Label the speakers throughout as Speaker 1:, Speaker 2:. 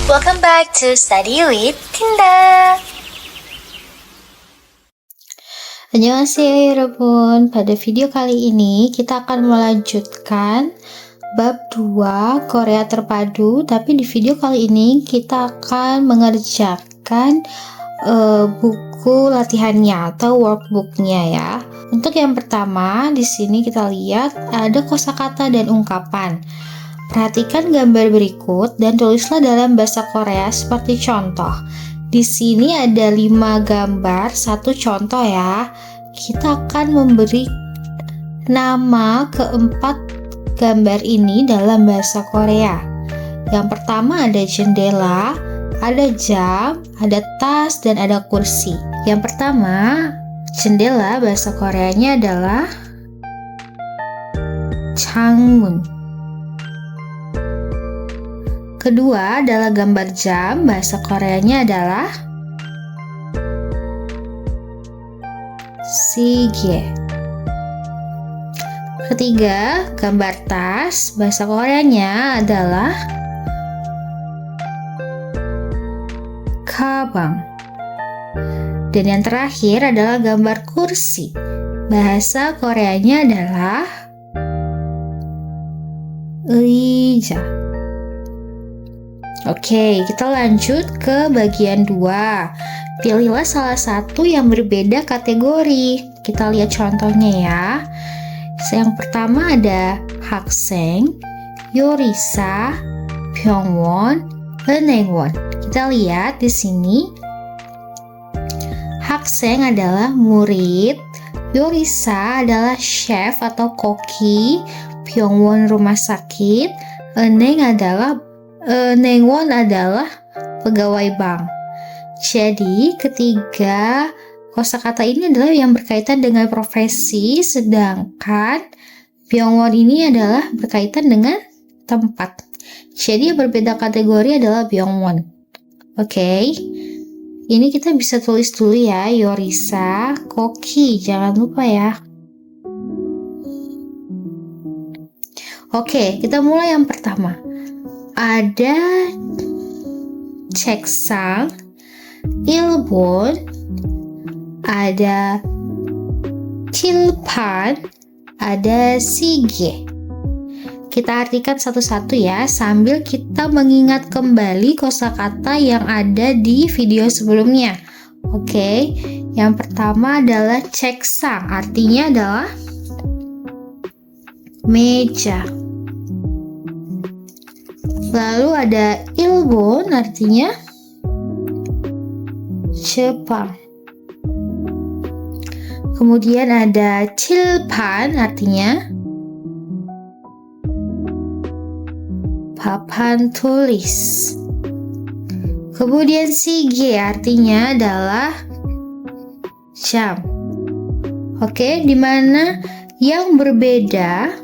Speaker 1: Welcome back to Study with Tinda.
Speaker 2: Annyeonghaseyo 여러분. Pada video kali ini kita akan melanjutkan bab 2 Korea terpadu, tapi di video kali ini kita akan mengerjakan buku latihannya atau workbooknya ya. Untuk yang pertama, di sini kita lihat ada kosakata dan ungkapan. Perhatikan gambar berikut dan tulislah dalam bahasa Korea seperti contoh. Di sini ada 5 gambar, 1 contoh ya. Kita akan memberi nama keempat gambar ini dalam bahasa Korea. Yang pertama ada jendela, ada jam, ada tas, dan ada kursi. Yang pertama, jendela bahasa Koreanya adalah 창문. Kedua adalah gambar jam, bahasa Koreanya adalah 시계. Ketiga, gambar tas, bahasa Koreanya adalah 가방. Dan yang terakhir adalah gambar kursi, bahasa Koreanya adalah 의자. Oke, kita lanjut ke bagian 2. Pilihlah salah satu yang berbeda kategori. Kita lihat contohnya ya. Yang pertama ada 학생, 요리사, 병원, 은행원. Kita lihat di sini. 학생 adalah murid, 요리사 adalah chef atau koki, 병원 rumah sakit, 은행원 adalah pegawai bank. Jadi ketiga kosakata ini adalah yang berkaitan dengan profesi, sedangkan 병원 ini adalah berkaitan dengan tempat. Jadi yang berbeda kategori adalah 병원. Oke. Ini kita bisa tulis dulu ya, 요리사, koki, jangan lupa ya. Oke, kita mulai yang pertama. Ada 책상, 일본, ada 칠판, ada 시계. Kita artikan satu-satu ya, sambil kita mengingat kembali kosakata yang ada di video sebelumnya. Oke, yang pertama adalah 책상, artinya adalah meja. Lalu ada 일본, artinya Jepang. Kemudian ada 칠판, artinya papan tulis. Kemudian 시계, artinya adalah jam. Oke, dimana yang berbeda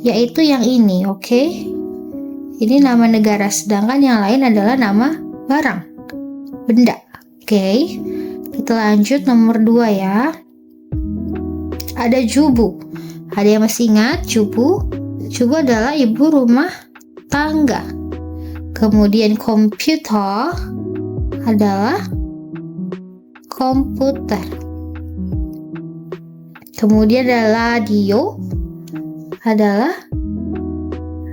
Speaker 2: yaitu yang ini, oke? Ini nama negara, sedangkan yang lain adalah nama barang, benda. Oke, kita lanjut nomor 2 ya. Ada jubu. Ada yang masih ingat jubu? Jubu adalah ibu rumah tangga. Kemudian komputer adalah komputer. Kemudian ada radio adalah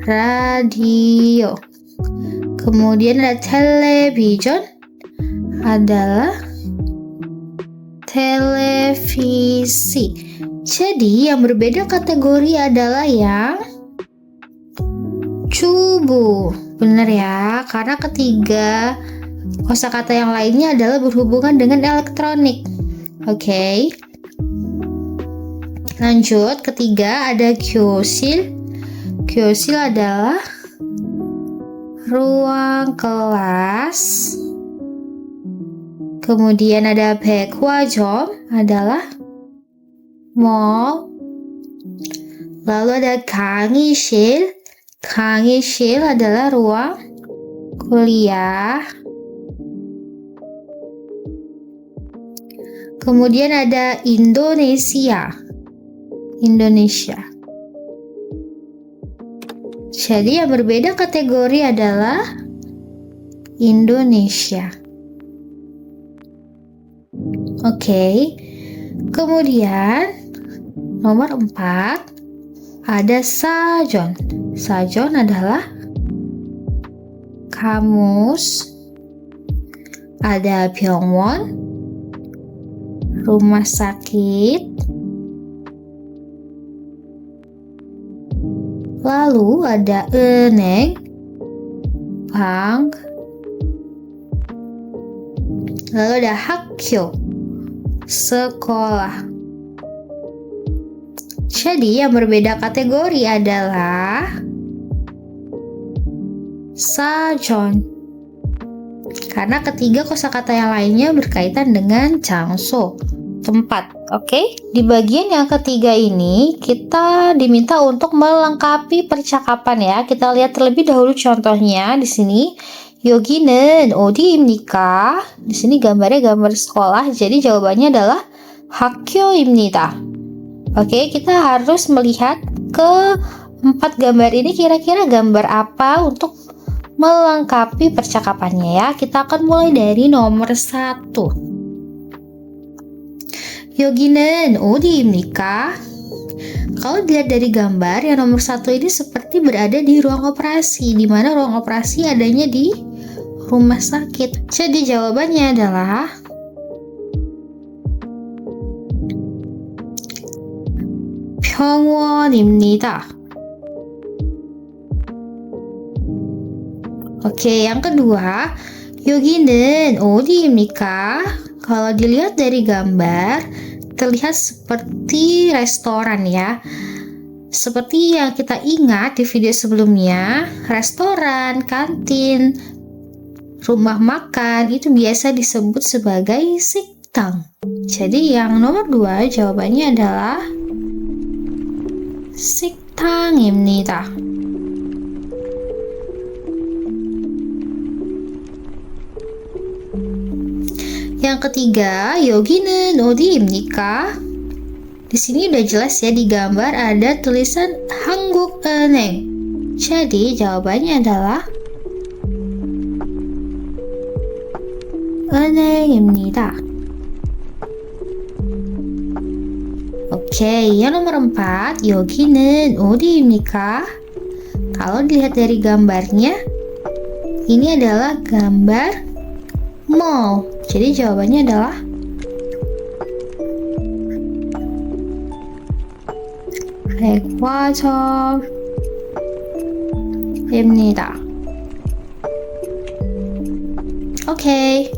Speaker 2: radio. Kemudian ada television adalah televisi. Jadi yang berbeda kategori adalah yang jubu. Benar ya, karena ketiga kosakata yang lainnya adalah berhubungan dengan elektronik. Oke. Lanjut, ketiga ada 교실. 교실 adalah ruang kelas. Kemudian ada 백화점 adalah mall. Lalu ada 강의실. 강의실 adalah ruang kuliah. Kemudian ada Indonesia. Jadi yang berbeda kategori adalah Indonesia. Oke. Kemudian nomor 4 ada sajon. Sajon adalah kamus. Ada 병원, rumah sakit. Lalu ada 은행, bank. Lalu ada 학교, sekolah. Jadi yang berbeda kategori adalah sajon. Karena ketiga kosakata yang lainnya berkaitan dengan 장소, tempat. Oke? Di bagian yang ketiga ini kita diminta untuk melengkapi percakapan ya. Kita lihat terlebih dahulu contohnya di sini. 여기는 어디입니까? Di sini gambarnya gambar sekolah, jadi jawabannya adalah 학교입니다. Oke, kita harus melihat ke 4 gambar ini kira-kira gambar apa untuk melengkapi percakapannya ya. Kita akan mulai dari nomor 1. 여기는 어디입니까? Kalau dilihat dari gambar yang nomor 1 ini seperti berada di ruang operasi, di mana ruang operasi adanya di rumah sakit. Jadi jawabannya adalah 병원입니다. Oke, yang kedua, 여기는 어디입니까? Kalau dilihat dari gambar, terlihat seperti restoran ya. Seperti yang kita ingat di video sebelumnya, restoran, kantin, rumah makan itu biasa disebut sebagai 식당. Jadi yang nomor 2 jawabannya adalah 식당입니다. Yang ketiga, 여기는 어디입니까? Di sini udah jelas ya, di gambar ada tulisan 한국은행. Jadi jawabannya adalah 은행입니다. Oke, yang nomor 4, 여기는 어디입니까? Kalau dilihat dari gambarnya, ini adalah gambar mall. Jadi jawabannya adalah 백화점입니다. Oke.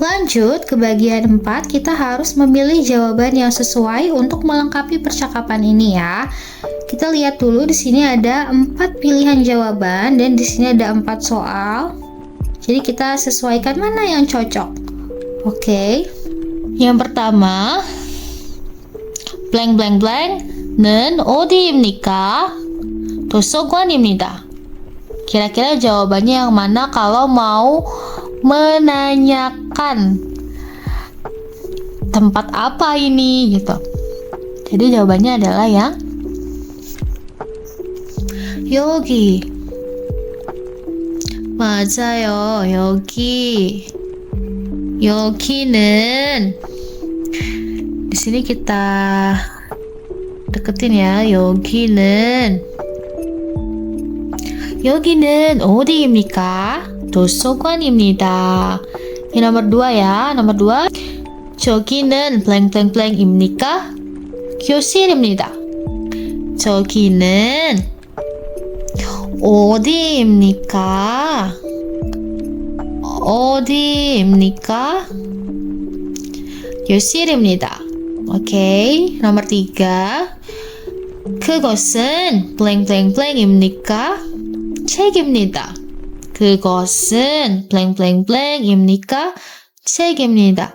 Speaker 2: Lanjut ke bagian 4, kita harus memilih jawaban yang sesuai untuk melengkapi percakapan ini ya. Kita lihat dulu, di sini ada 4 pilihan jawaban dan di sini ada 4 soal. Jadi kita sesuaikan mana yang cocok. Oke. Yang pertama, blank blank blank는 어디입니까? 도서관입니다. Kira-kira jawabannya yang mana kalau mau menanyakan tempat apa ini gitu. Jadi jawabannya adalah yang 여기. 맞아요. 여기. 여기는, di sini kita deketin ya. 여기는 어디입니까? 도서관입니다. Ini nomor 2 ya. Nomor 2. 저기는 blank blank blank입니까? 교실입니다. 저기는 어디입니까? 어디입니까? 교실입니다. 오케이. nomor 3. 그것은 blank blank blank입니까? 책입니다. 그것은 blank blank blank입니까? 책입니다.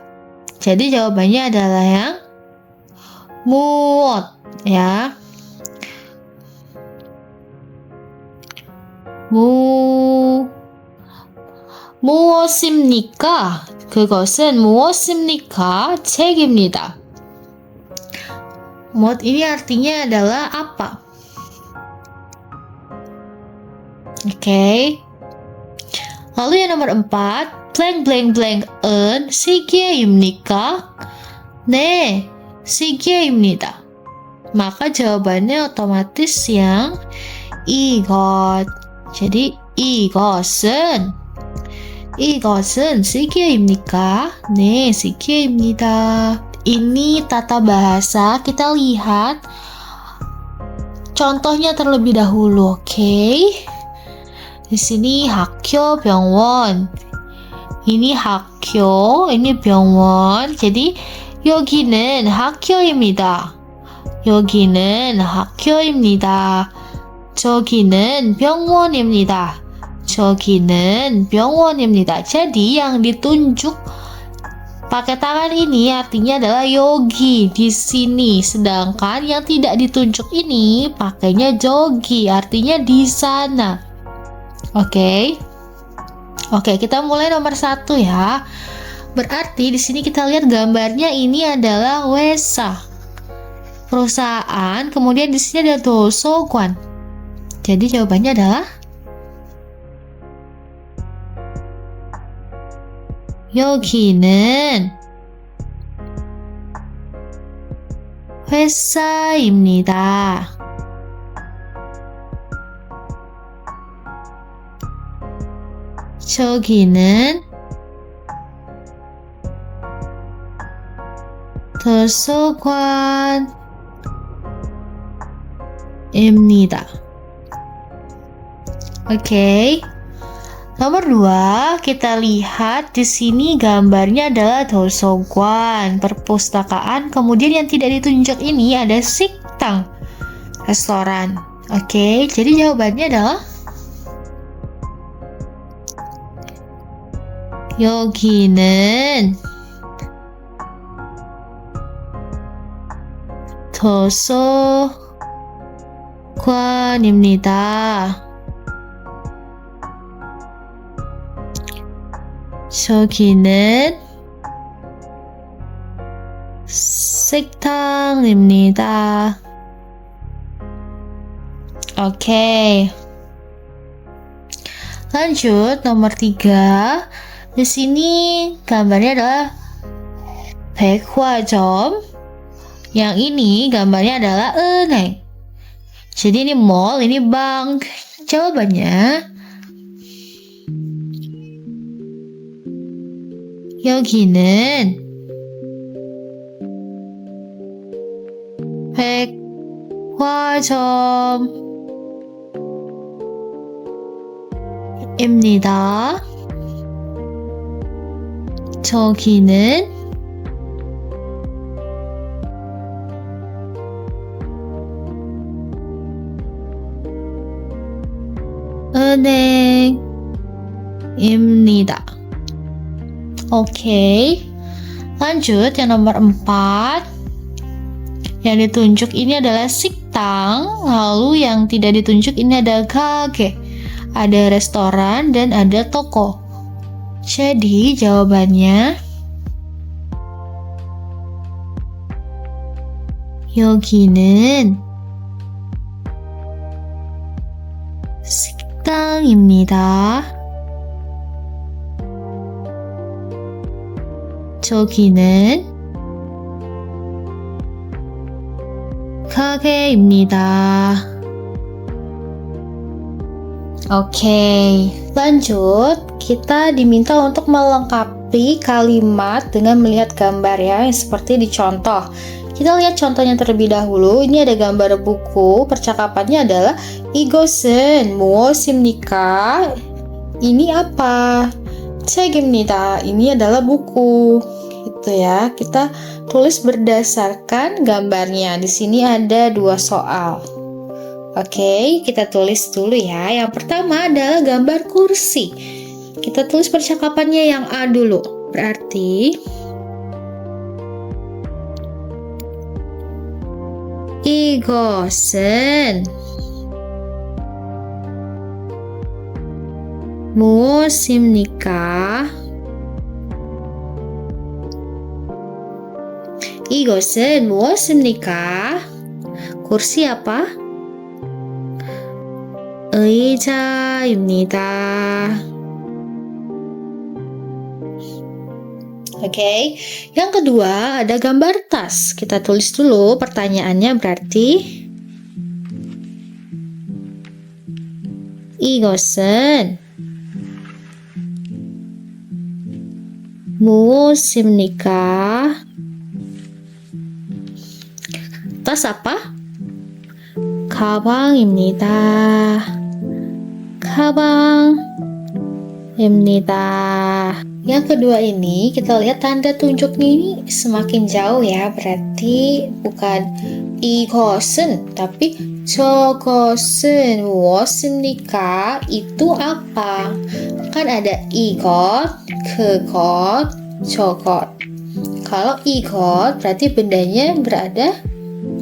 Speaker 2: Jadi jawabannya adalah yang 무엇 ya. 무엇입니까? 그것은 무엇입니까? 책입니다. Ini artinya adalah apa? Oke. Lalu yang nomor 4, blank blank blank 은 시계입니까? 네, 시계입니다. Maka jawabannya otomatis yang 이것. Jadi 이것은 시계입니까? 네, 시계입니다. Ini tata bahasa. Kita lihat contohnya terlebih dahulu, oke? Di sini 학교, 병원. ini 학교, ini 병원. jadi 여기는 학교입니다. 여기는 학교입니다. 저기는 병원입니다. 저기는 병원입니다. Jadi yang ditunjuk pakai tangan ini artinya adalah yogi di sini, sedangkan yang tidak ditunjuk ini pakainya jogi, artinya di sana. Oke, kita mulai nomor 1 ya. Berarti di sini kita lihat gambarnya ini adalah Wesa, perusahaan. Kemudian di sini ada dosoguan. Jadi jawabannya adalah 여기는 회사입니다. 저기는 도서관입니다. Oke. Nomor 2, kita lihat di sini gambarnya adalah dosoguan, perpustakaan. Kemudian yang tidak ditunjuk ini ada 식당, restoran. Oke, jadi jawabannya adalah 여기는 도서관입니다. 저기는 식당입니다. Oke. Lanjut nomor 3. Di sini gambarnya adalah 백화점. Yang ini gambarnya adalah 은행. Jadi ini mall, ini bank. Jawabannya 여기는 백화점입니다. 저기는 은행입니다. Oke, lanjut yang nomor 4. Yang ditunjuk ini adalah 식당, lalu yang tidak ditunjuk ini ada 가게, ada restoran dan ada toko. Jadi jawabannya 여기는 식당입니다. 저기는 가게입니다. Oke, lanjut. Kita diminta untuk melengkapi kalimat dengan melihat gambar ya, seperti di contoh. Kita lihat contohnya terlebih dahulu. Ini ada gambar buku. Percakapannya adalah 이것은 무엇입니까? Ini apa? 책입니다. Ini adalah buku. Gitu ya. Kita tulis berdasarkan gambarnya. Di sini ada 2 soal. Oke, kita tulis dulu ya. Yang pertama adalah gambar kursi. Kita tulis percakapannya yang A dulu. Berarti 이것은 무엇입니까? 이것은 무엇입니까? Kursi apa? 의자입니다. Oke, yang kedua ada gambar tas. Kita tulis dulu pertanyaannya berarti 이것은 무엇입니까? Tas apa? 가방입니다. 가방입니다. Yang kedua ini kita lihat tanda tunjuknya ini semakin jauh ya, berarti bukan 이것은 tapi 저것은 무엇입니까? Itu apa? Kan ada 이것, 그것, 저것. Kalau 이것 berarti bendanya berada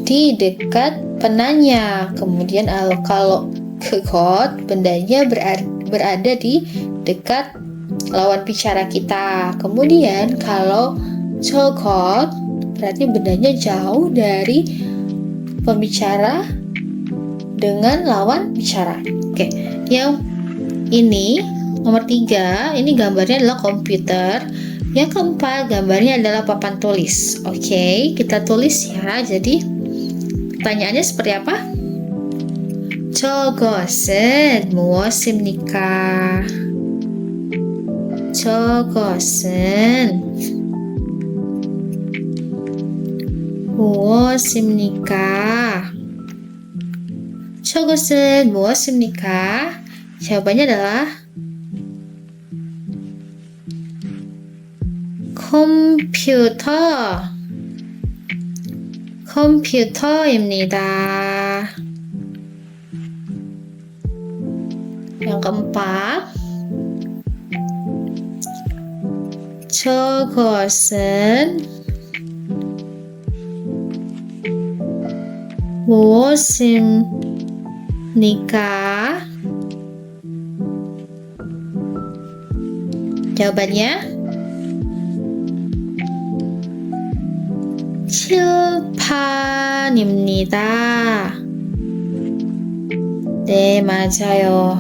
Speaker 2: di dekat penanya. Kemudian kalau 그것 bendanya berada di dekat lawan bicara kita. Kemudian kalau 저것 berarti bendanya jauh dari pembicara dengan lawan bicara. Oke, yang ini nomor 3, ini gambarnya adalah komputer. Yang keempat, gambarnya adalah papan tulis. Oke, kita tulis ya. Jadi pertanyaannya seperti apa? 저것은 무엇입니까? 저것은 무엇입니까? 저것은 무엇입니까? Jawabannya adalah 컴퓨터입니다. Yang keempat, 저것은 무엇입니까? Jawabannya 칠판입니다. 네, 맞아요.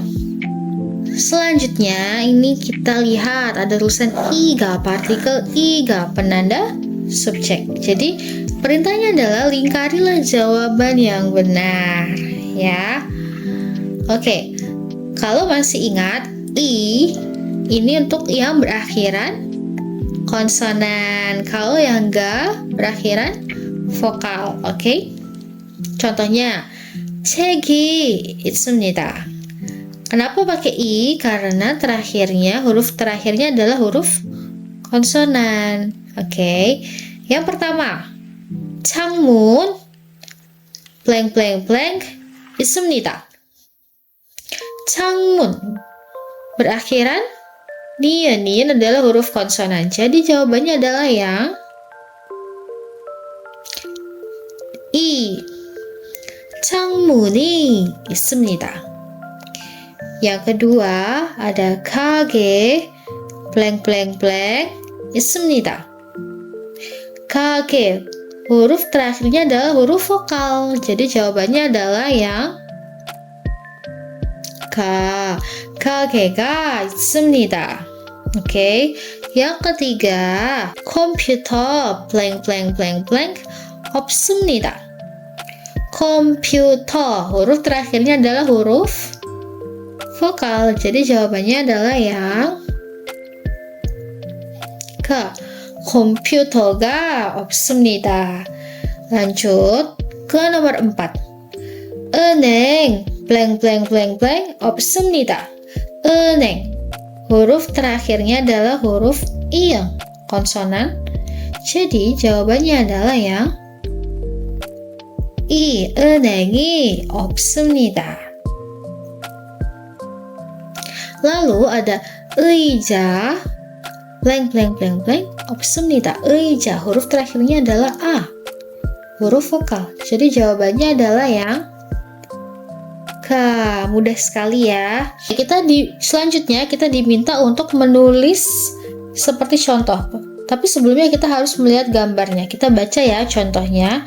Speaker 2: Selanjutnya ini kita lihat ada tulisan iga, partikel iga, penanda subjek. Jadi perintahnya adalah lingkarilah jawaban yang benar ya. Oke, kalau masih ingat ini untuk yang berakhiran konsonan, kalau yang enggak berakhiran vokal. Oke, contohnya 책이 있습니다. Kenapa pakai i? Karena huruf terakhirnya adalah huruf konsonan. Oke. Yang pertama, 창문 blank blank blank 있습니다. 창문 berakhiran nian adalah huruf konsonan. Jadi jawabannya adalah yang i. 창문이 있습니다. Yang kedua ada 가게 blank blank blank 있습니다. 가게 huruf terakhirnya adalah huruf vokal. Jadi jawabannya adalah yang 가게가 있습니다. Oke. Yang ketiga, komputer blank blank blank blank 없습니다. komputer huruf terakhirnya adalah huruf vokal. Jadi jawabannya adalah yang 컴퓨터가 없습니다. Lanjut ke nomor 4. 은행 blank blank blank blank 없습니다. 은행 huruf terakhirnya adalah huruf i konsonan. Jadi jawabannya adalah yang 이 은행이 없습니다. Lalu ada 의자 blank blank blank blank 없습니다. 의자 huruf terakhirnya adalah a, huruf vokal. Jadi jawabannya adalah yang mudah sekali ya. Selanjutnya kita diminta untuk menulis seperti contoh. Tapi sebelumnya kita harus melihat gambarnya. Kita baca ya contohnya.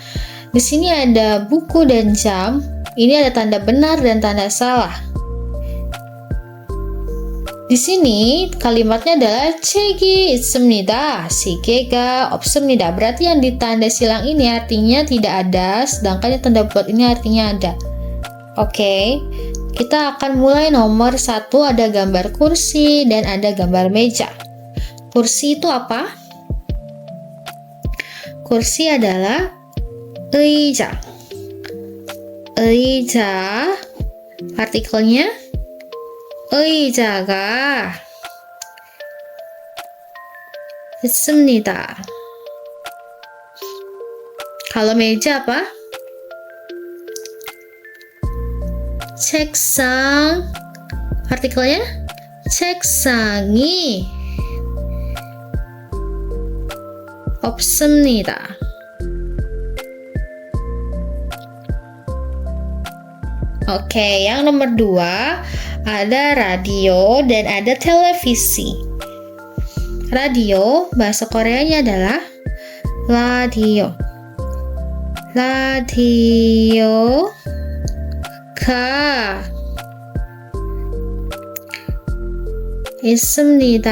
Speaker 2: Di sini ada buku dan jam. Ini ada tanda benar dan tanda salah. Di sini kalimatnya adalah 책이 있습니다. 시계가 없습니다. Berarti yang di tanda silang ini artinya tidak ada, sedangkan yang tanda bulat ini artinya ada. Oke, kita akan mulai nomor 1, ada gambar kursi dan ada gambar meja. Kursi itu apa? Kursi adalah 의자. 의자, artikelnya 의자가 있습니다. Kalau meja apa? 책상, artikelnya 책상이 없습니다. Oke, yang nomor 2 ada radio dan ada televisi. Radio, bahasa Koreanya adalah radio. Radio 가 있습니다.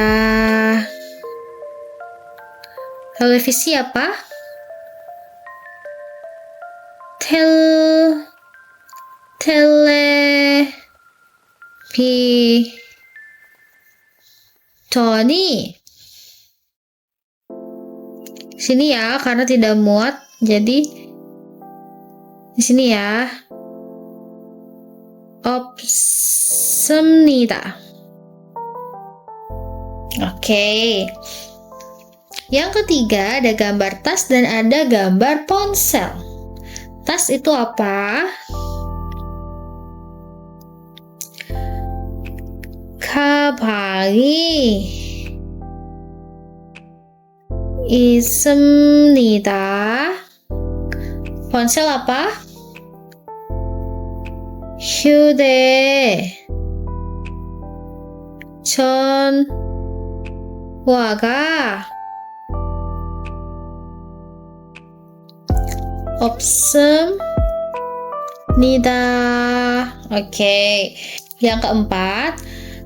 Speaker 2: Televisi apa? Tony. Sini ya, karena tidak muat, jadi di sini ya. 없습니다. Oke. Yang ketiga ada gambar tas dan ada gambar ponsel. Tas itu apa? 가방이 있습니다. Ponsel apa? 휴대전화가 없습니다. Oke. Yang keempat,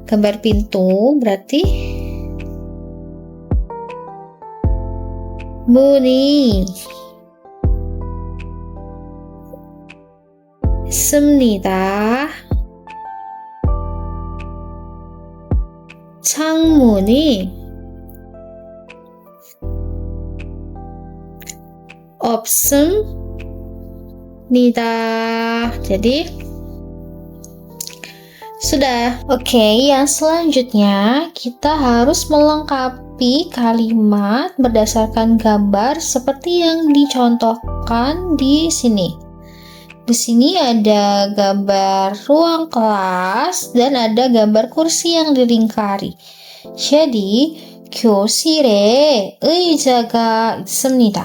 Speaker 2: gambar pintu, berarti 문이 있습니다. 창문이 없습니다. Jadi sudah. Oke, yang selanjutnya kita harus melengkapi kalimat berdasarkan gambar seperti yang dicontohkan di sini. Di sini ada gambar ruang kelas dan ada gambar kursi yang dilingkari. Jadi, 교실에 의자가 있습니다.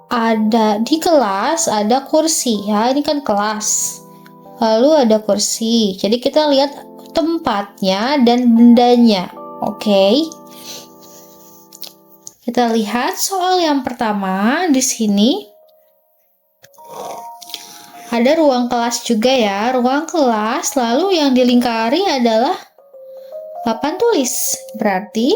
Speaker 2: Ada di kelas, ada kursi ya, ini kan kelas. Lalu ada kursi. Jadi kita lihat tempatnya dan bendanya. Oke. Kita lihat soal yang pertama di sini. Ada ruang kelas juga ya, ruang kelas, lalu yang dilingkari adalah papan tulis. Berarti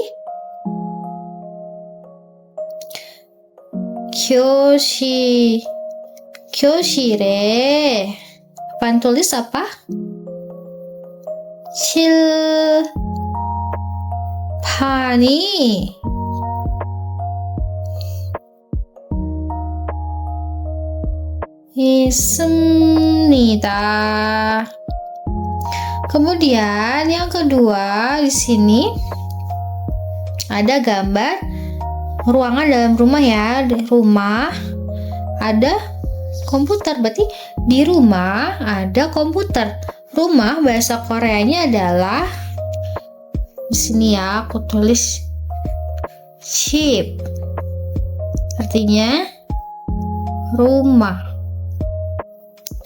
Speaker 2: 교실에 papan tulis apa? 칠판이 있습니다. Kemudian yang kedua di sini ada gambar ruangan dalam rumah ya. Di rumah ada komputer, berarti di rumah ada komputer. Rumah bahasa Koreanya adalah, di sini ya aku tulis 집, artinya rumah.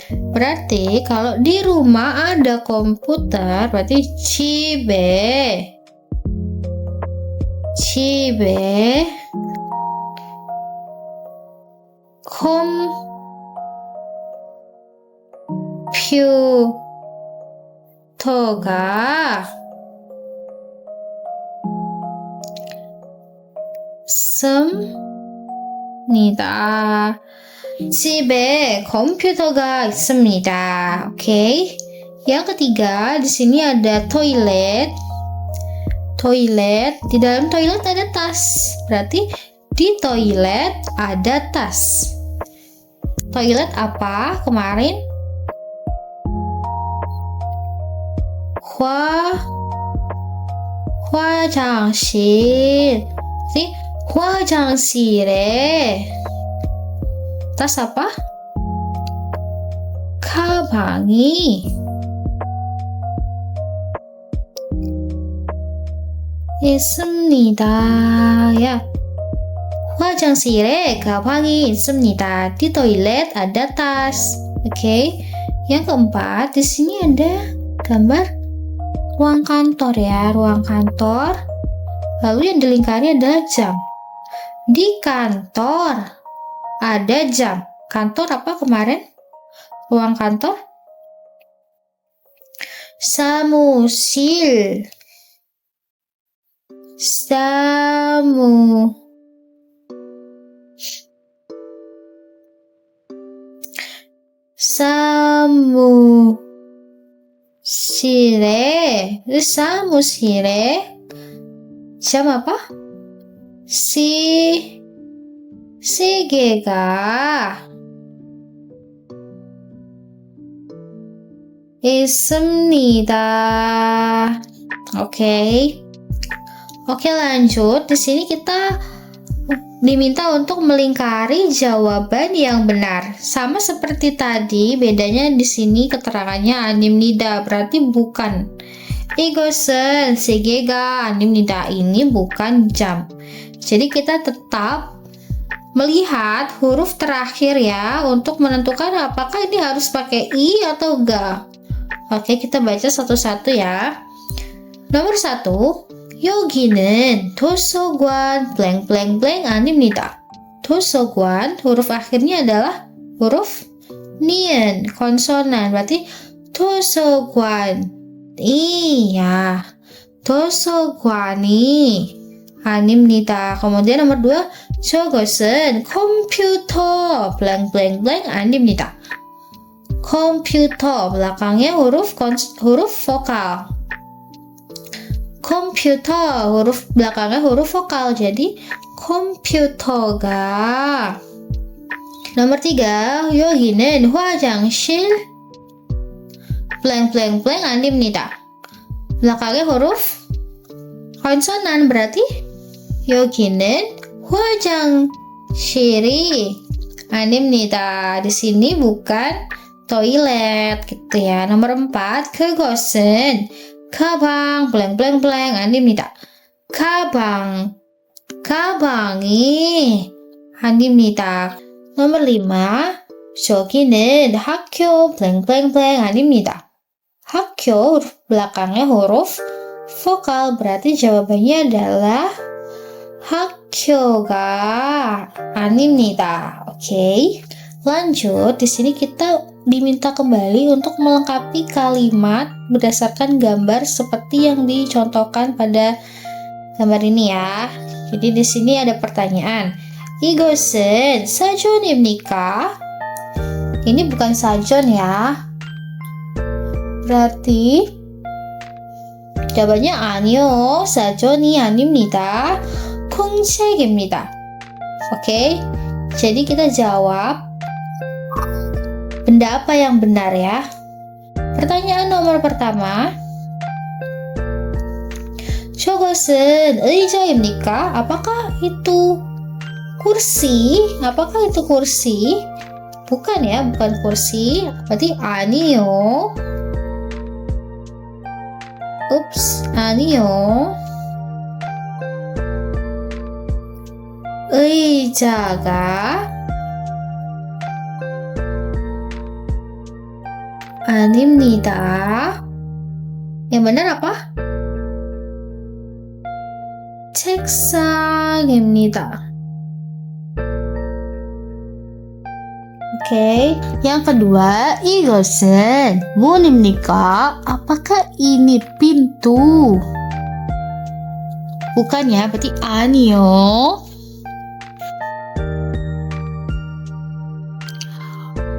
Speaker 2: Berarti kalau di rumah ada komputer, berarti 집에 컴퓨터가 있습니다. 집에 컴퓨터가 있습니다. Oke. Yang ketiga, di sini ada toilet. Toilet, di dalam toilet ada tas. Berarti di toilet ada tas. Toilet apa kemarin? 화장실. Jadi 화장실에 tas apa? 가방이 있습니다. Ya. 화장실에 가방이 있습니다. Di toilet ada tas. Oke. Yang keempat, di sini ada gambar ruang kantor ya, ruang kantor. Lalu yang dilingkari adalah jam. Di kantor ada jam. Kantor apa kemarin? Ruang kantor? 사무실. 사무실에 jam apa? 시계가 있습니다. Oke, lanjut. Di sini kita diminta untuk melingkari jawaban yang benar. Sama seperti tadi, bedanya di sini keterangannya 아닙니다. Berarti bukan. 이것은 시계가 아닙니다. Ini bukan jam. Jadi kita tetap melihat huruf terakhir ya untuk menentukan apakah ini harus pakai i atau ga. Oke, kita baca satu-satu ya. Nomor 1, 여기는 도서관 blank blank blank 아닙니다. 도서관 huruf akhirnya adalah huruf nian, konsonan. Berarti 도서관. Iya. 도서관이 아닙니다. Kemudian nomor 2, 저것은 컴퓨터 blank blank blank 아닙니다. 컴퓨터 belakangnya huruf vokal. 컴퓨터 huruf belakangnya huruf vokal, jadi 컴퓨터가. Nomor 3, 여기는 화장실 blank blank blank 아닙니다. belakangnya huruf konsonan, berarti 여기는 화장실이 아닙니다. Di sini 부kan toilet gitu ya. Nomor 4, 그것은 가방 blank blank blank 아닙니다. 가방이 아닙니다. nomor 5, 저기는 학교 blank blank blank 아닙니다. 학교 belakangnya huruf vokal, berarti jawabannya adalah 학교가 아닙니다. Oke. Lanjut, di sini kita diminta kembali untuk melengkapi kalimat berdasarkan gambar seperti yang dicontohkan pada gambar ini ya. Jadi di sini ada pertanyaan. 이것은 사전입니까? Ini bukan sajon ya. Berarti jawabannya 아니요. 사전이 아닙니다. 공책입니다. Oke. Jadi kita jawab benda apa yang benar ya. Pertanyaan nomor pertama, 저것은 의자입니까? Apakah itu kursi? Apakah itu kursi? Bukan ya, bukan kursi. Berarti 아니요. Ups, 아니요. 의자가 아닙니다. Yang benar apa? 책상입니다. Oke, yang kedua, 이것은 문입니까? Apakah ini pintu? Bukan ya, berarti 아니요.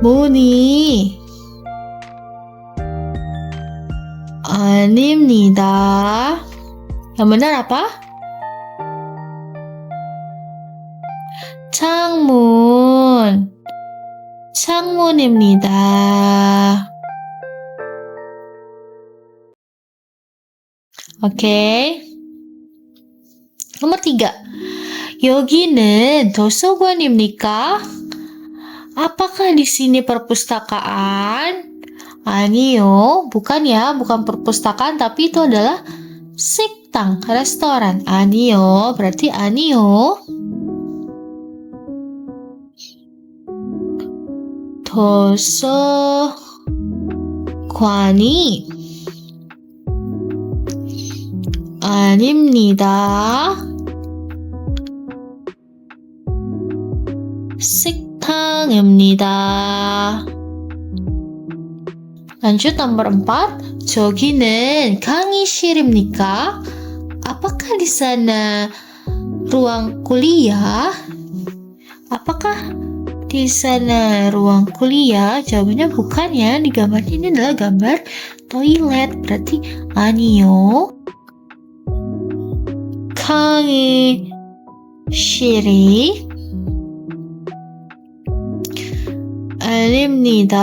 Speaker 2: 문이 아닙니다. Yang benar apa? 창문. 창문입니다. Oke. Nomor 3. 여기는 도서관입니까? Apakah di sini perpustakaan? 아니요, bukan ya, bukan perpustakaan, tapi itu adalah 식당, restoran. 아니요, berarti 아니요. 도서관이 아닙니다. 식당입니다. Lanjut nomor 4. 저기는 강의실입니까? Apakah di sana ruang kuliah? Apakah di sana ruang kuliah? Jawabannya bukan ya. Di gambar ini adalah gambar toilet. Berarti 아니요. 강의실이 아닙니다.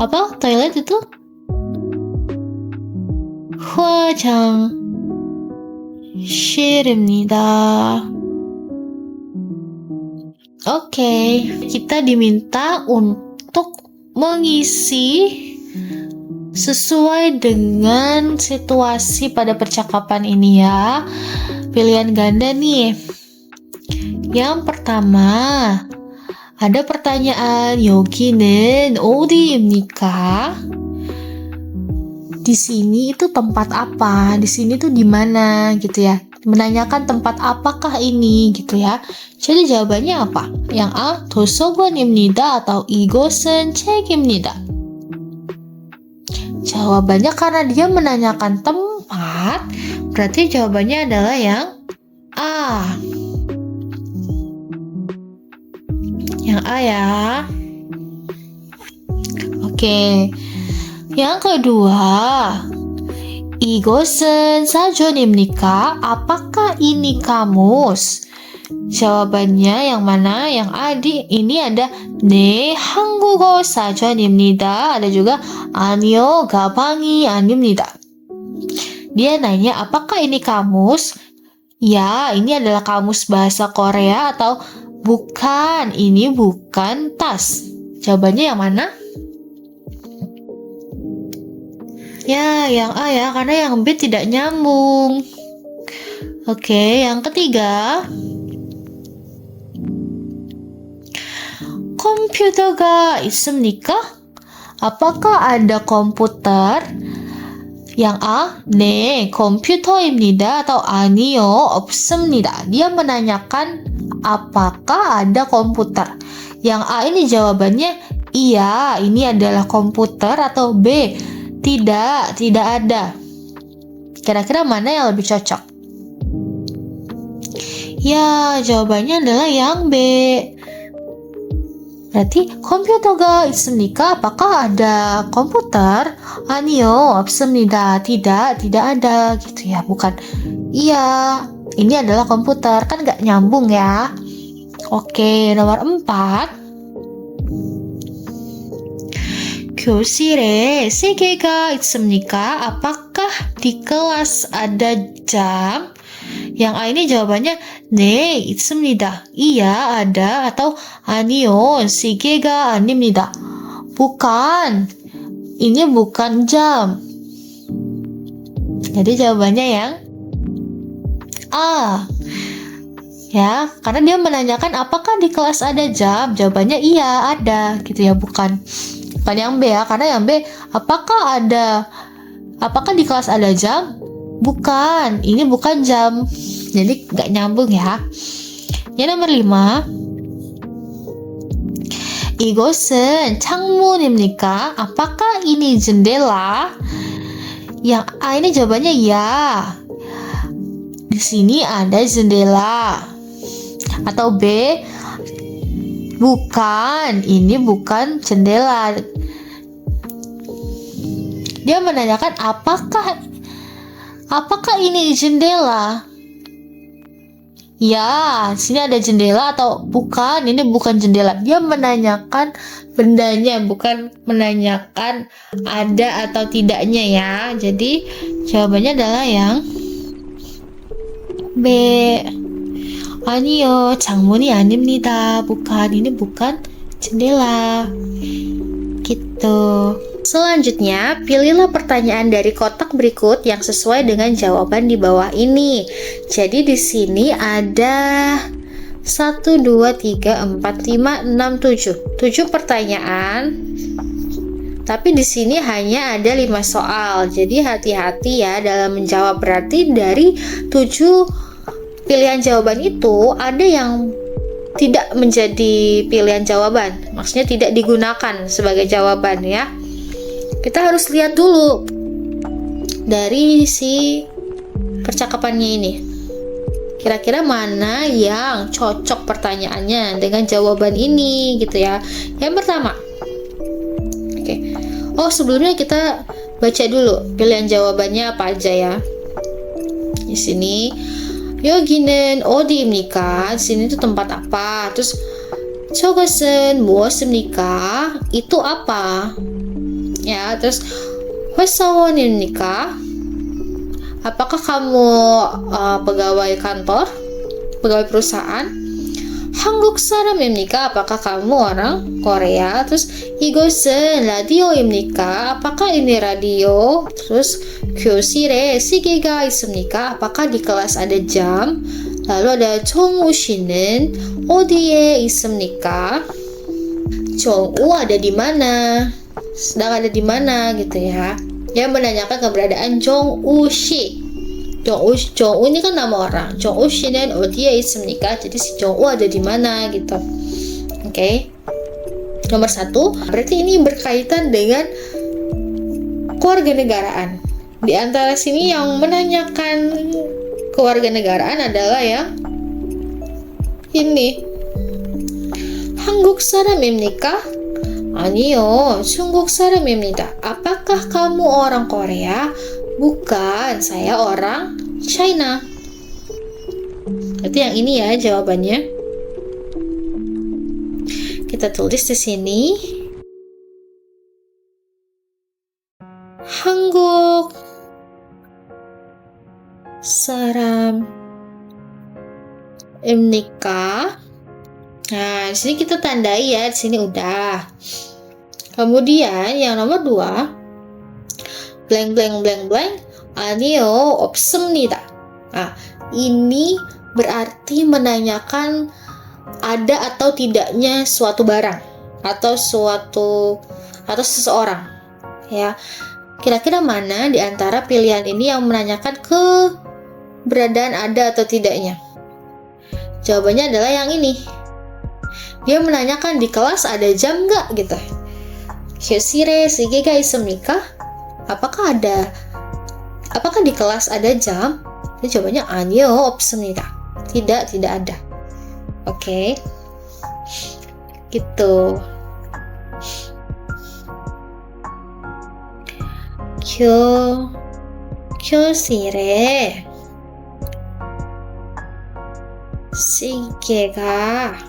Speaker 2: Apa toilet itu? 화장실입니다. Oke, kita diminta untuk mengisi sesuai dengan situasi pada percakapan ini ya. Pilihan ganda nih. Yang pertama, ada pertanyaan, 여기는 어디입니까? Di sini itu tempat apa? Di sini tuh di mana gitu ya. Menanyakan tempat apakah ini gitu ya. Jadi jawabannya apa? Yang A, 도서관입니다 atau 이곳은 책입니다. Jawabannya karena dia menanyakan tempat, berarti jawabannya adalah yang A. Yang A ya. Oke. Yang kedua, 이것은 사전입니까? Apakah ini kamus? Jawabannya yang mana? Yang A. Ini ada 네, 한국어 사전입니다. Ada juga 아니요, 가방이 아닙니다. Dia nanya, apakah ini kamus? Ya, ini adalah kamus bahasa Korea atau bukan, ini bukan tas. Jawabannya yang mana? Ya, yang A ya, karena yang B tidak nyambung. Oke, yang ketiga. 컴퓨터가 있습니까? Apakah ada komputer? Yang A, 네, 컴퓨터입니다 atau 아니요, 없습니다. Dia menanyakan apakah ada komputer. Yang A ini jawabannya iya, ini adalah komputer atau B, tidak ada. Kira-kira mana yang lebih cocok? Ya, jawabannya adalah yang B. Berarti 컴퓨터가 있습니까? Apakah ada komputer? 아니요, 없습니다. Tidak ada gitu ya. Bukan iya, ini adalah komputer. Kan gak nyambung ya. Oke, nomor 4. 교실에 시계가 있습니까? Apakah di kelas ada jam? Yang A ini jawabannya 네, 있습니다. Iya, ada atau 아니요, 시계가 아닙니다. Bukan. Ini bukan jam. Jadi jawabannya yang A. Ya, karena dia menanyakan apakah di kelas ada jam? Jawabannya iya, ada gitu ya, bukan yang B ya, karena yang B apakah di kelas ada jam? Bukan, ini bukan jam. Jadi nggak nyambung ya. Yang nomor 5. 이것은 창문입니까? Apakah ini jendela? Yang A ini jawabannya ya. Di sini ada jendela. Atau B, Bukan, ini bukan jendela. Dia menanyakan apakah ini jendela? Ya, sini ada jendela atau bukan? Ini bukan jendela. Dia menanyakan bendanya, bukan menanyakan ada atau tidaknya ya. Jadi jawabannya adalah yang B. 아니요, 창문이 아닙니다. Bukan, ini bukan jendela. Gitu. Selanjutnya, pilihlah pertanyaan dari kotak berikut yang sesuai dengan jawaban di bawah ini. Jadi di sini ada 1, 2, 3, 4, 5, 6, 7. 7 pertanyaan. Tapi di sini hanya ada 5 soal. Jadi hati-hati ya dalam menjawab. Berarti dari 7 pilihan jawaban itu ada yang tidak menjadi pilihan jawaban. Maksudnya tidak digunakan sebagai jawaban ya. Kita harus lihat dulu dari si percakapannya ini. Kira-kira mana yang cocok pertanyaannya dengan jawaban ini gitu ya. Yang pertama. Oke. Oh, sebelumnya kita baca dulu pilihan jawabannya apa aja ya. Di sini 여기는 어디입니까? Di sini itu tempat apa? Terus 저것은 무엇입니까? Itu apa? Ya, terus 회사원입니까? Apakah kamu pegawai kantor, pegawai perusahaan? 한국 사람입니까? Apakah kamu orang Korea? Terus 이것은 라디오입니까? Apakah ini radio? Terus 교실에 시계가 있습니까? Apakah di kelas ada jam? Lalu ada 정우 씨는 어디에 있습니까? 정우 ada di mana? Sedang ada di mana gitu ya. Dia menanyakan keberadaan 정우 씨. 정우 ini kan nama orang. 정우 씨는 어디에 있습니까? Jadi si 정우 ada di mana gitu. Oke. Nomor 1, berarti ini berkaitan dengan kewarganegaraan. Di antara sini yang menanyakan kewarganegaraan adalah yang ini. 한국 사람입니까? 아니요, 중국 사람입니다. Apakah kamu orang Korea? Bukan, saya orang China. Berarti yang ini ya jawabannya. Kita tulis di sini. 한국 사람입니까? Nah, di sini kita tandai ya, di sini udah. Kemudian yang nomor 2, blank blank blank blank, 아니요, 없습니다. Nah, ini berarti menanyakan ada atau tidaknya suatu barang atau seseorang. Ya. Kira-kira mana di antara pilihan ini yang menanyakan keberadaan ada atau tidaknya? Jawabannya adalah yang ini. Dia menanyakan di kelas ada jam nggak gitu. 교실에 시계가 있습니까? Apakah di kelas ada jam? Jadi jawabannya 아니요, 없습니다. Tidak ada. Oke. Gitu. 교실에 시계가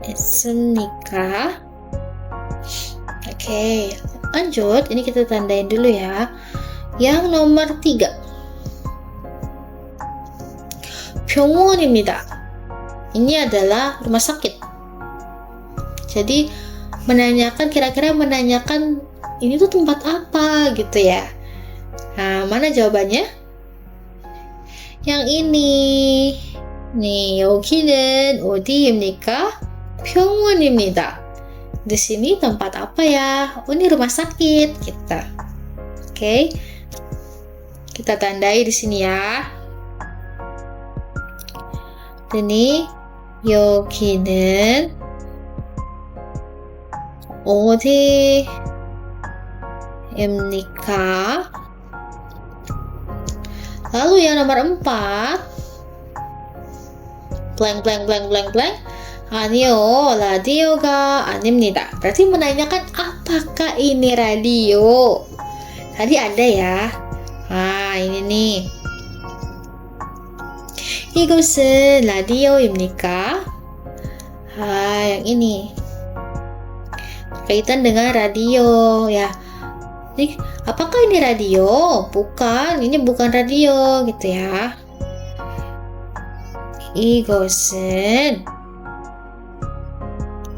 Speaker 2: 있습니까? Oke, lanjut. Ini kita tandain dulu ya. Yang nomor 3, 병원입니다. Ini adalah rumah sakit. Jadi kira-kira menanyakan ini tuh tempat apa gitu ya. Nah, mana jawabannya? Yang ini. 네, 여기는 어디입니까? 병원입니다. Di sini tempat apa ya? Oh, ini rumah sakit kita. Oke. Kita tandai di sini ya. ini 여기는 어디입니까? Lalu yang nomor 4, blank blank blank blank blank. 아니요, 라디오가 아닙니다. Berarti menanyakan apakah ini radio. Tadi ada ya. Ini nih. 이것은 라디오입니까? Yang ini. Kaitan dengan radio ya. Apakah ini radio? Bukan, ini bukan radio gitu ya. 이것은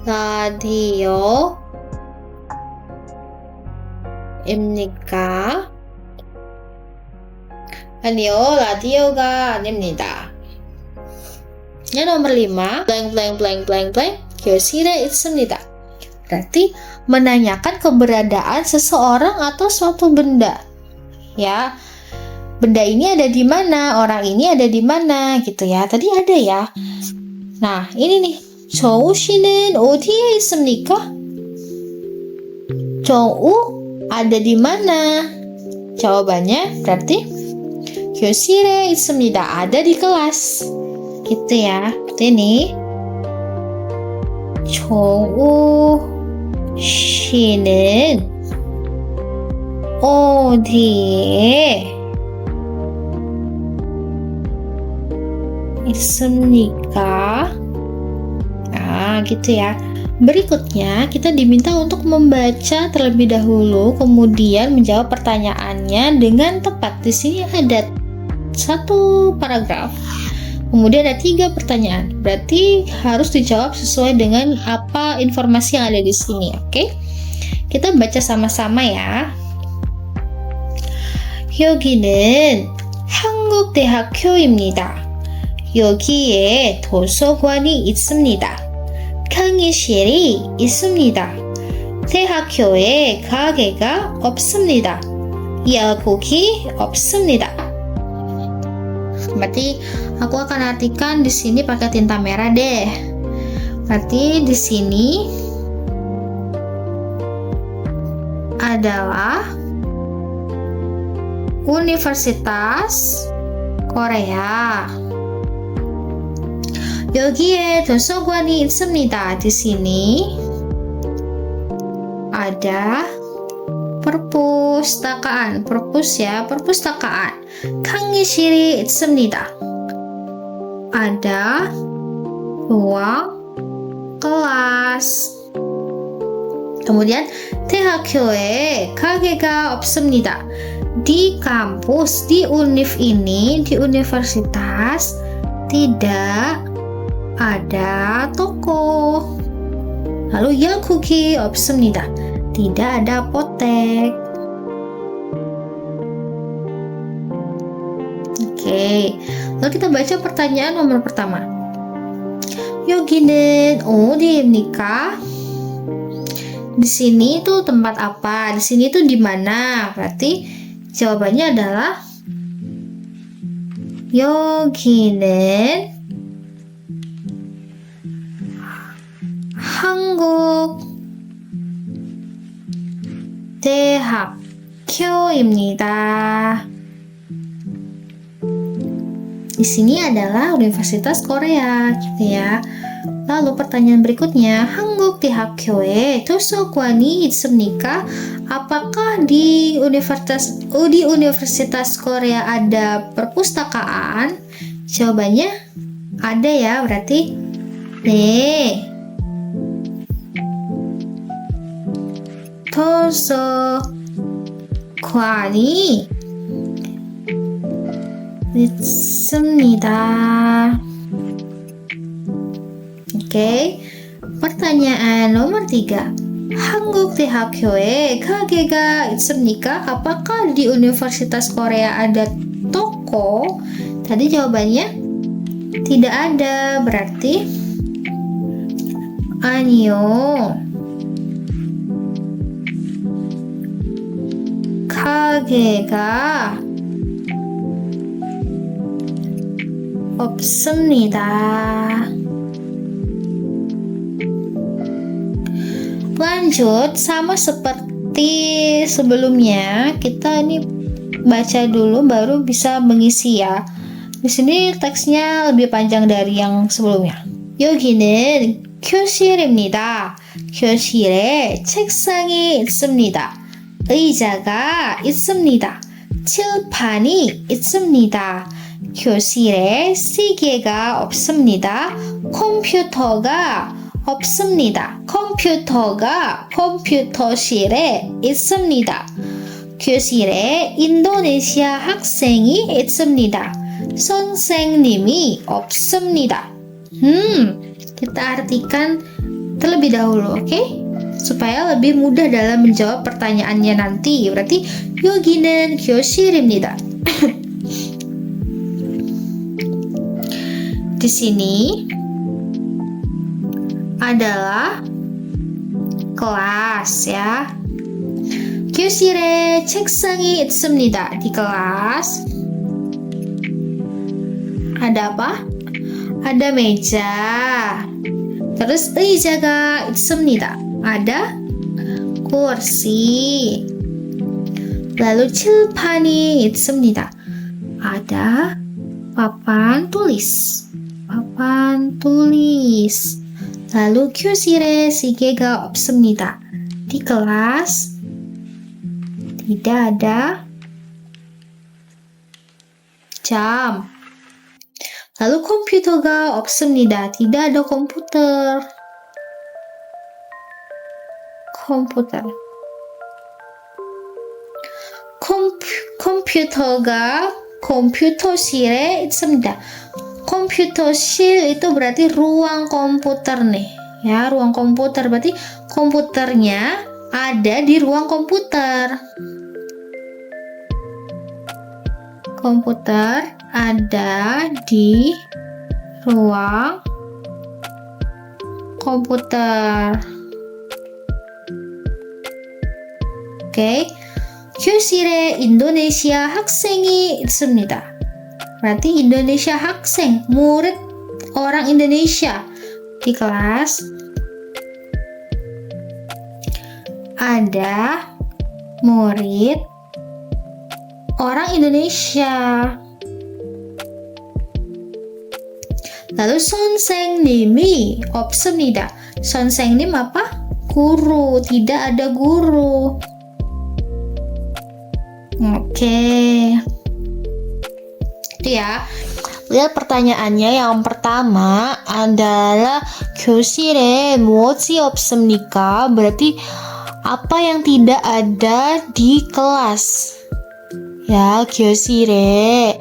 Speaker 2: 라디오입니까? 아니요, 라디오가 아닙니다. Yang nomor 5, blank blank blank blank blank, 교실에 있습니다. Berarti menanyakan keberadaan seseorang atau suatu benda. Ya. Benda ini ada di mana, orang ini ada di mana gitu ya. Tadi ada ya. Nah, ini nih. 정우 씨는 어디에 있습니까? 정우 ada di mana? Jawabannya berarti 교실에 있습니다. Ada di kelas. Gitu ya. Ini 정우 씨는 어디에 있습니까? Gitu ya. Berikutnya kita diminta untuk membaca terlebih dahulu, kemudian menjawab pertanyaannya dengan tepat. Di sini ada 1 paragraf, kemudian ada 3 pertanyaan. Berarti harus dijawab sesuai dengan apa informasi yang ada di sini. Oke? Kita baca sama-sama ya. 여기는 한국대학교입니다. 여기에 도서관이 있습니다. 강의실이 있습니다. 대학교에 가게가 없습니다. 야구기 없습니다. Berarti aku akan artikan di sini pakai tinta merah deh. Berarti di sini adalah Universitas Korea. 여기에 도서관이 있습니다. Di sini ada perpustakaan. Perpus ya, perpustakaan. 강의실이 있습니다. Ada ruang kelas. Kemudian 대학교에 가게가 없습니다. Di kampus, di univ ini, di universitas tidak ada toko. Lalu 야구기 없습니다. Tidak ada apotek. Oke. Lalu kita baca pertanyaan nomor pertama. 여기는 어디입니까? Di sini itu tempat apa? Di sini itu di mana? Berarti jawabannya adalah 여기는 한국 대학교입니다. Di sini adalah Universitas Korea, gitu ya. Lalu pertanyaan berikutnya, 한국 대학교에 도서관이 있습니까? Apakah di Universitas Korea ada perpustakaan? Jawabannya ada ya, berarti 네. 도서관이 있습니다. Oke. Pertanyaan nomor 3. 한국대학교에 가게가 있습니까? Apakah di Universitas Korea ada toko? Tadi jawabannya tidak ada, berarti 아니요. 가게가 없습니다. Lanjut, sama seperti sebelumnya, kita ini baca dulu baru bisa mengisi ya. Di sini teksnya lebih panjang dari yang sebelumnya. 여기는 교실입니다. 교실에 책상이 있습니다. 의자가 있습니다. 칠판이 있습니다. 교실에 시계가 없습니다. 컴퓨터가 없습니다. 컴퓨터가 컴퓨터실에 있습니다. 교실에 인도네시아 학생이 있습니다. 선생님이 없습니다. Kita artikan terlebih dahulu, oke? Supaya lebih mudah dalam menjawab pertanyaannya nanti. Berarti 여기는 교실입니다. Di sini adalah kelas ya. 교실에 책상이 있습니다. Di kelas ada apa? Ada meja. Terus 의자가 있습니다. Ada kursi. Lalu 칠판이 있습니다. Ada papan tulis. Papan tulis. Lalu 교실에 시계가 없습니다. Di kelas tidak ada jam. Lalu 컴퓨터가 없습니다. Tidak ada komputer. komputer. 컴퓨터가 컴퓨터실에 있습니다. komputer실 itu berarti ruang komputer nih. Ya, ruang komputer berarti komputernya ada di ruang komputer. Komputer ada di ruang komputer. Oke. 교실에 인도네시아 학생이 있습니다. Berarti Indonesia 학생, murid orang Indonesia. Di kelas ada murid orang Indonesia. Lalu 선생님이 없습니다. 선생님 apa? Guru, tidak ada guru. Oke. Itu ya. Lihat pertanyaannya. Yang pertama adalah 교실에 무엇이 없습니까? Berarti apa yang tidak ada di kelas? Ya, 교실에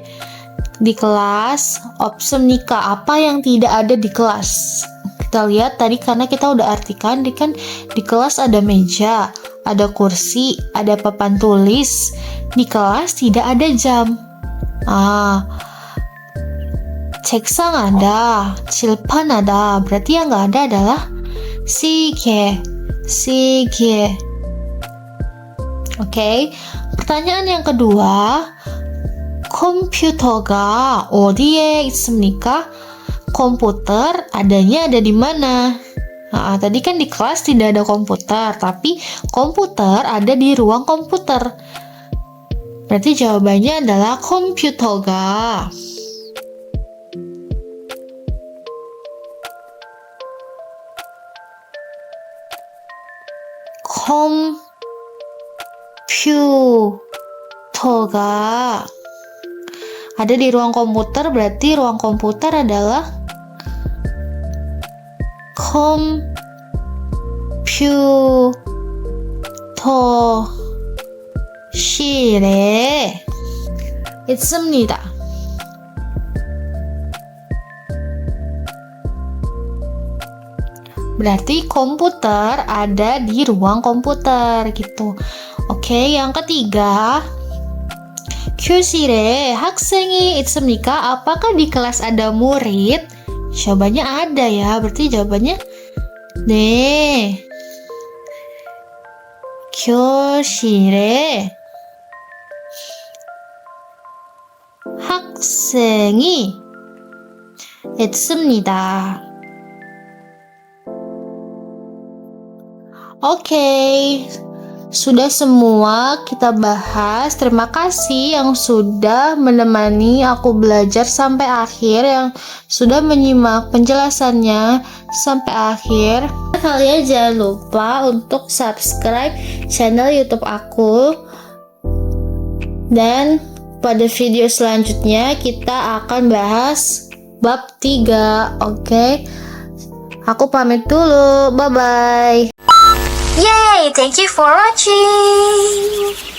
Speaker 2: di kelas 없습니까? Apa yang tidak ada di kelas? Kita lihat tadi karena kita udah artikan kan di kelas ada meja, ada kursi, ada papan tulis. Di kelas tidak ada jam. 책상 ada, 칠판 ada. Berarti yang nggak ada adalah 시계. Oke. Pertanyaan yang kedua, 컴퓨터가 어디에 있습니까? Komputer adanya ada di mana? Tadi kan di kelas tidak ada komputer, tapi komputer ada di ruang komputer. Berarti jawabannya adalah 컴퓨터가. 컴퓨터가 ada di ruang komputer, berarti ruang komputer adalah 컴퓨터실에 있습니다. Berarti komputer ada di ruang komputer gitu. Oke, yang ketiga, 교실에 학생이 있습니까? Apakah di kelas ada murid? Jawabannya ada ya. Berarti jawabannya 네. 교실에 학생이 있습니다. Oke. sudah semua kita bahas. Terima kasih yang sudah menemani aku belajar sampai akhir, yang sudah menyimak penjelasannya sampai akhir. Kalian jangan lupa untuk subscribe channel YouTube aku. Dan pada video selanjutnya kita akan bahas bab 3. Oke. Aku pamit dulu. Bye bye.
Speaker 1: Yay! Thank you for watching!